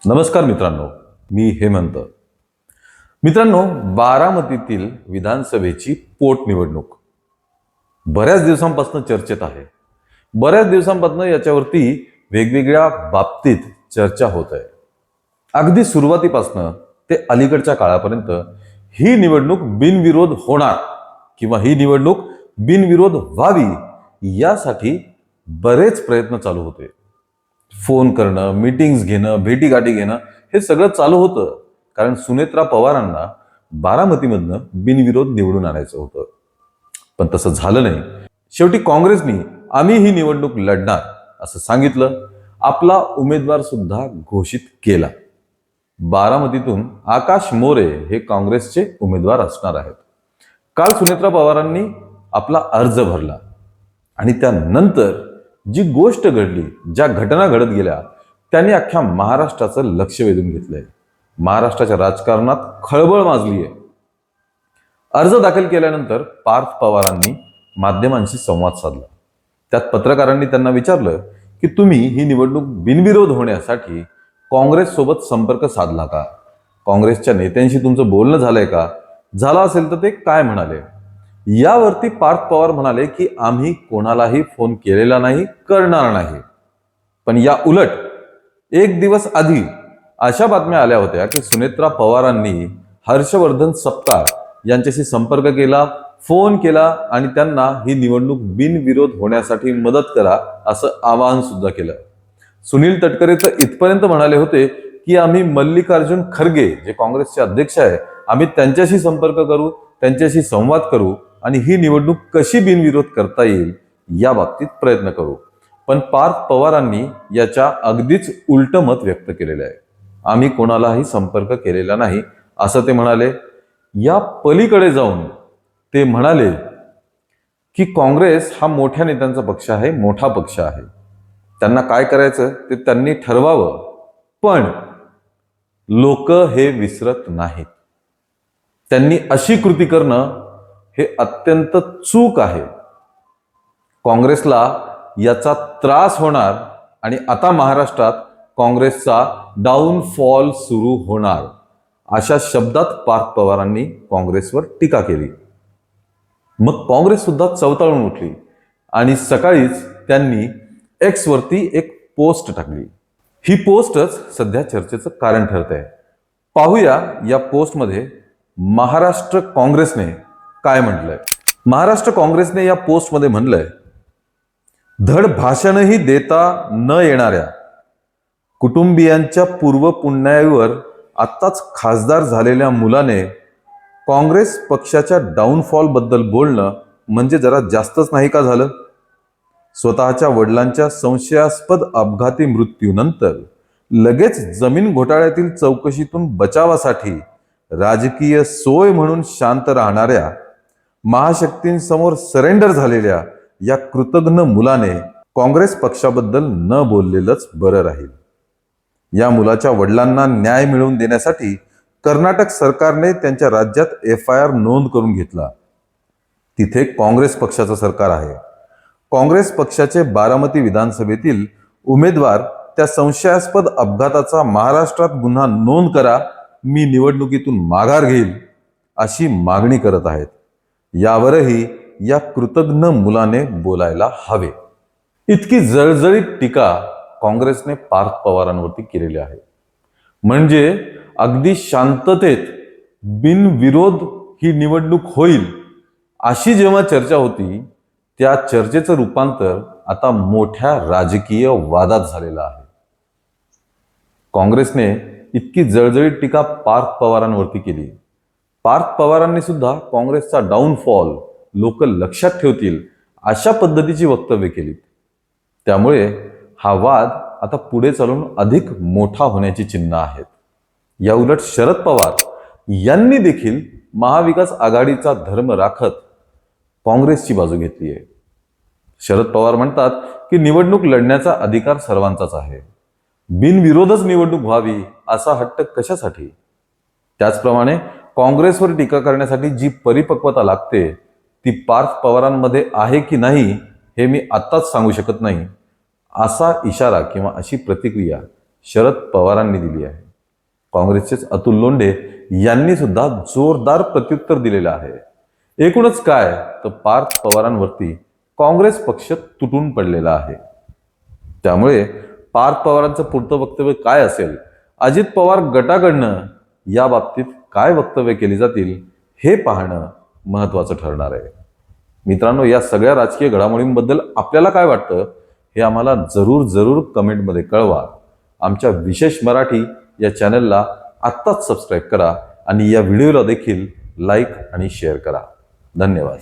नमस्कार मित्रांनो, मी हेमंत. मित्रांनो, बारामतीतील विधानसभेची पोटनिवडणूक बऱ्याच दिवसांपासून चर्चेत आहे. बऱ्याच दिवसांपासून याच्यावरती वेगवेगळ्या बाबतीत चर्चा होत आहे. अगदी सुरुवातीपासून ते अलीकडच्या काळापर्यंत ही निवडणूक बिनविरोध होणार किंवा ही निवडणूक बिनविरोध व्हावी यासाठी बरेच प्रयत्न चालू होते. फोन करणं, मीटिंग्स घेणं, भेटीगाठी घेणं हे सगळं चालू होतं. कारण सुनेत्रा पवारांना बारामतीमधनं बिनविरोध निवडून आणायचं होतं. पण तसं झालं नाही. शेवटी काँग्रेसनी आम्ही ही निवडणूक लढणार असं सांगितलं. आपला उमेदवार सुद्धा घोषित केला. बारामतीतून आकाश मोरे हे काँग्रेसचे उमेदवार असणार आहेत. काल सुनेत्रा पवारांनी आपला अर्ज भरला आणि त्यानंतर जी गोष्ट घडली, ज्या घटना घडत गेल्या, त्यांनी अख्ख्या महाराष्ट्राचं लक्ष वेधून घेतलंय. महाराष्ट्राच्या राजकारणात खळबळ माजली आहे. अर्ज दाखल केल्यानंतर पार्थ पवारांनी माध्यमांशी संवाद साधला. त्यात पत्रकारांनी त्यांना विचारलं की तुम्ही ही निवडणूक बिनविरोध होण्यासाठी काँग्रेस सोबत संपर्क साधला का? काँग्रेसच्या नेत्यांशी तुमचं बोलणं झालंय का? झालं असेल तर ते काय म्हणाले? यावरती पार्थ पवार म्हणाले की आम्ही कोणालाही फोन केलेला नाही, करणार नाही. पण या उलट एक दिवस आधी अशा बातम्या आल्या होत्या की सुनेत्रा पवारांनी हर्षवर्धन सपकाळ यांच्याशी संपर्क केला, फोन केला आणि त्यांना ही निवडणूक बिनविरोध होण्यासाठी मदत करा असं आवाहन सुद्धा केलं. सुनील तटकरे तर इथपर्यंत म्हणाले होते की आम्ही मल्लिकार्जुन खरगे जे काँग्रेसचे अध्यक्ष आहे, आम्ही त्यांच्याशी संपर्क करू, त्यांच्याशी संवाद करू आणि ही निवडणूक कशी बिनविरोध करता येईल या बाबतीत प्रयत्न करू. पण पार्थ पवारांनी याच्या अगदीच उलट मत व्यक्त केलेलं आहे. आम्ही कोणालाही संपर्क केलेला नाही असं ते म्हणाले. या पलीकडे जाऊन ते म्हणाले की काँग्रेस हा मोठ्या नेत्यांचा पक्ष आहे, मोठा पक्ष आहे. त्यांना काय करायचं ते त्यांनी ठरवावं, पण लोक हे विसरत नाहीत. त्यांनी अशी कृती करणं हे अत्यंत चूक आहे. काँग्रेसला याचा त्रास होणार आणि आता महाराष्ट्रात काँग्रेसचा डाऊनफॉल सुरू होणार अशा शब्दात पार्थ पवारांनी काँग्रेसवर टीका केली. मग काँग्रेस सुद्धा चवताळून उठली आणि सकाळीच त्यांनी एक्स वरती एक पोस्ट टाकली. ही पोस्टच सध्या चर्चेचं कारण ठरत आहे. पाहूया या पोस्टमध्ये महाराष्ट्र काँग्रेसने काय म्हटलंय. महाराष्ट्र काँग्रेसने या पोस्टमध्ये म्हणलंय, धड भाषणही देता न येणाऱ्या कुटुंबियांच्या पूर्व पुण्याईवर आत्ताच खासदार झालेल्या मुलाने काँग्रेस पक्षाच्या डाऊनफॉल बद्दल बोलणं म्हणजे जरा जास्तच नाही का झालं? स्वतःच्या वडिलांच्या संशयास्पद अपघाती मृत्यूनंतर लगेच जमीन घोटाळ्यातील चौकशीतून बचावासाठी राजकीय सोय म्हणून शांत राहणाऱ्या महाशक्तींसमोर सरेंडर झालेल्या या कृतघ्न मुलाने काँग्रेस पक्षाबद्दल न बोललेलंच बरं राहील. या मुलाच्या वडिलांना न्याय मिळवून देण्यासाठी कर्नाटक सरकारने त्यांच्या राज्यात FIR नोंद करून घेतला. तिथे काँग्रेस पक्षाचं सरकार आहे. काँग्रेस पक्षाचे बारामती विधानसभेतील उमेदवार त्या संशयास्पद अपघाताचा महाराष्ट्रात गुन्हा नोंद करा, मी निवडणुकीतून माघार घेईल अशी मागणी करत आहेत. यावरही या कृतघ्न मुलाने बोलायला हवे. इतकी जळजळीत टीका काँग्रेसने पार्थ पवारांवरती केलेली आहे. म्हणजे अगदी शांततेत बिनविरोध ही निवडणूक होईल अशी जेव्हा चर्चा होती, त्या चर्चेचं रूपांतर आता मोठ्या राजकीय वादात झालेलं आहे. काँग्रेसने इतकी जळजळीत टीका पार्थ पवारांवरती केली. पार्थ पवारांनी सुद्धा काँग्रेसचा डाऊनफॉल लोक लक्षात ठेवतील अशा पद्धतीची वक्तव्य केली. त्यामुळे हा वाद आता पुढे चालून अधिक मोठा होण्याची चिन्ह आहेत. या उलट शरद पवार यांनी देखील महाविकास आघाडीचा धर्म राखत काँग्रेसची बाजू घेतली आहे. शरद पवार म्हणतात की निवडणूक लढण्याचा अधिकार सर्वांचाच आहे, बिनविरोधच निवडणूक व्हावी असा हट्ट कशासाठी? त्याचप्रमाणे काँग्रेसवर टीका करण्यासाठी जी परिपक्वता लागते ती पार्थ पवारांमध्ये आहे की नाही हे मी आत्ताच सांगू शकत नाही, असा इशारा किंवा अशी प्रतिक्रिया शरद पवारांनी दिली आहे. काँग्रेसचेच अतुल लोंढे यांनी सुद्धा जोरदार प्रत्युत्तर दिलेलं आहे. एकूणच काय तर पार्थ पवारांवरती काँग्रेस पक्ष तुटून पडलेला आहे. त्यामुळे पार्थ पवारांचं पुढचं वक्तव्य काय असेल, अजित पवार गटाकडनं या बाबतीत काय वक्तव्य केली जातील हे पाहणं महत्त्वाचं ठरणार आहे. मित्रांनो, या सगळ्या राजकीय घडामोडींबद्दल आपल्याला काय वाटतं हे आम्हाला जरूर कमेंटमध्ये कळवा. आमच्या विशेष मराठी या चॅनलला आत्ताच सबस्क्राईब करा आणि या व्हिडिओला देखील लाईक आणि शेअर करा. धन्यवाद.